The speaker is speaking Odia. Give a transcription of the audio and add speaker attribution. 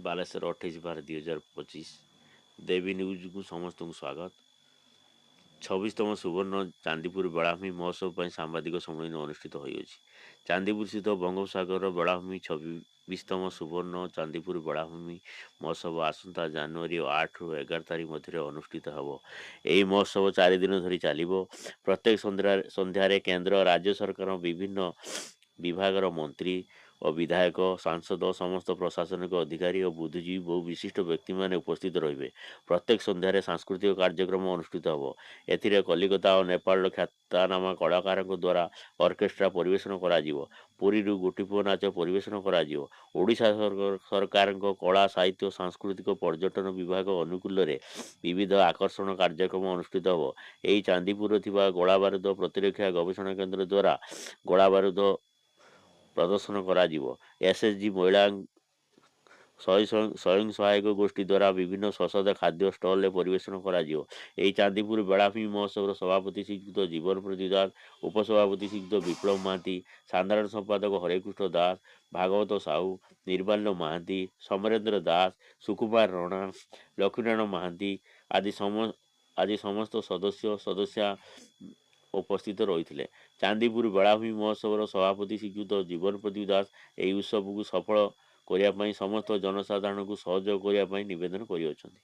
Speaker 1: ବାଲେଶ୍ୱର 28/12/2025 ଦେବୀ ନ୍ୟୁଜ୍କୁ ସମସ୍ତଙ୍କୁ ସ୍ୱାଗତ। 26ତମ ସୁବର୍ଣ୍ଣ ଚାନ୍ଦିପୁର ବେଳାଭୂମି ମହୋତ୍ସବ ପାଇଁ ସାମ୍ବାଦିକ ସମ୍ମିଳନୀ ଅନୁଷ୍ଠିତ ହୋଇଅଛି। ଚାନ୍ଦିପୁର ସ୍ଥିତ ବଙ୍ଗୋପସାଗର ବେଳାଭୂମି 26ତମ ସୁବର୍ଣ୍ଣ ଚାନ୍ଦିପୁର ବେଳାଭୂମି ମହୋତ୍ସବ ଆସନ୍ତା ଜାନୁଆରୀ 8ରୁ 11 ତାରିଖ ମଧ୍ୟରେ ଅନୁଷ୍ଠିତ ହେବ। ଏହି ମହୋତ୍ସବ 4 ଦିନ ଧରି ଚାଲିବ। ପ୍ରତ୍ୟେକ ସନ୍ଧ୍ୟାରେ କେନ୍ଦ୍ର ରାଜ୍ୟ ସରକାରଙ୍କ ବିଭିନ୍ନ ବିଭାଗର ମନ୍ତ୍ରୀ ଓ ବିଧାୟକ, ସାଂସଦ, ସମସ୍ତ ପ୍ରଶାସନିକ ଅଧିକାରୀ ଓ ବୁଦ୍ଧିଜୀବୀ ବହୁ ବିଶିଷ୍ଟ ବ୍ୟକ୍ତିମାନେ ଉପସ୍ଥିତ ରହିବେ। ପ୍ରତ୍ୟେକ ସନ୍ଧ୍ୟାରେ ସାଂସ୍କୃତିକ କାର୍ଯ୍ୟକ୍ରମ ଅନୁଷ୍ଠିତ ହେବ। ଏଥିରେ କଲିକତା ଓ ନେପାଳର ଖ୍ୟାତନାମା କଳାକାରଙ୍କ ଦ୍ୱାରା ଅର୍କେଷ୍ଟ୍ରା ପରିବେଷଣ କରାଯିବ। ପୁରୀରୁ ଗୋଟିପୁଅ ନାଚ ପରିବେଷଣ କରାଯିବ। ଓଡ଼ିଶା ସରକାରଙ୍କ କଳା, ସାହିତ୍ୟ, ସାଂସ୍କୃତିକ ପର୍ଯ୍ୟଟନ ବିଭାଗ ଅନୁକୂଳରେ ବିବିଧ ଆକର୍ଷଣ କାର୍ଯ୍ୟକ୍ରମ ଅନୁଷ୍ଠିତ ହେବ। ଏହି ଚାନ୍ଦିପୁରରେ ଥିବା ଗୋଳାବାରୁଦ ପ୍ରତିରକ୍ଷା ଗବେଷଣା କେନ୍ଦ୍ର ଦ୍ୱାରା ଗୋଳାବାରୁଦ ପ୍ରଦର୍ଶନ କରାଯିବ। ଏସ୍ଏଚ୍ଜି ମହିଳା ସ୍ୱୟଂ ସହାୟକ ଗୋଷ୍ଠୀ ଦ୍ୱାରା ବିଭିନ୍ନ ସ୍ୱସ୍ୱାଦ ଖାଦ୍ୟ ଷ୍ଟଲରେ ପରିବେଷଣ କରାଯିବ। ଏହି ଚାନ୍ଦିପୁର ବେଳାଭୂମି ମହୋତ୍ସବର ସଭାପତି ଶ୍ରୀଯୁକ୍ତ ଜୀବନ ପ୍ରଦୀପ ଦାସ, ଉପସଭାପତି ଶ୍ରୀଯୁକ୍ତ ବିପ୍ଳବ ମହାନ୍ତି, ସାଧାରଣ ସମ୍ପାଦକ ହରେକୃଷ୍ଣ ଦାସ, ଭାଗବତ ସାହୁ, ନିର୍ମାଲ୍ୟ ମହାନ୍ତି, ସମରେନ୍ଦ୍ର ଦାସ, ସୁକୁମାର ରଣା, ଲକ୍ଷ୍ମୀନାରାୟଣ ମହାନ୍ତି ଆଦି ସମସ୍ତ ସଦସ୍ୟା ଉପସ୍ଥିତ ରହିଥିଲେ। ଚାନ୍ଦିପୁର ବେଳାଭୂମି ମହୋତ୍ସବର ସଭାପତି ଶ୍ରୀଯୁକ୍ତ ଜୀବନ ପ୍ରଦୀପ ଦାସ ଏହି ଉତ୍ସବକୁ ସଫଳ କରିବା ପାଇଁ ସମସ୍ତ ଜନସାଧାରଣଙ୍କୁ ସହଯୋଗ କରିବା ପାଇଁ ନିବେଦନ କରିଅଛନ୍ତି।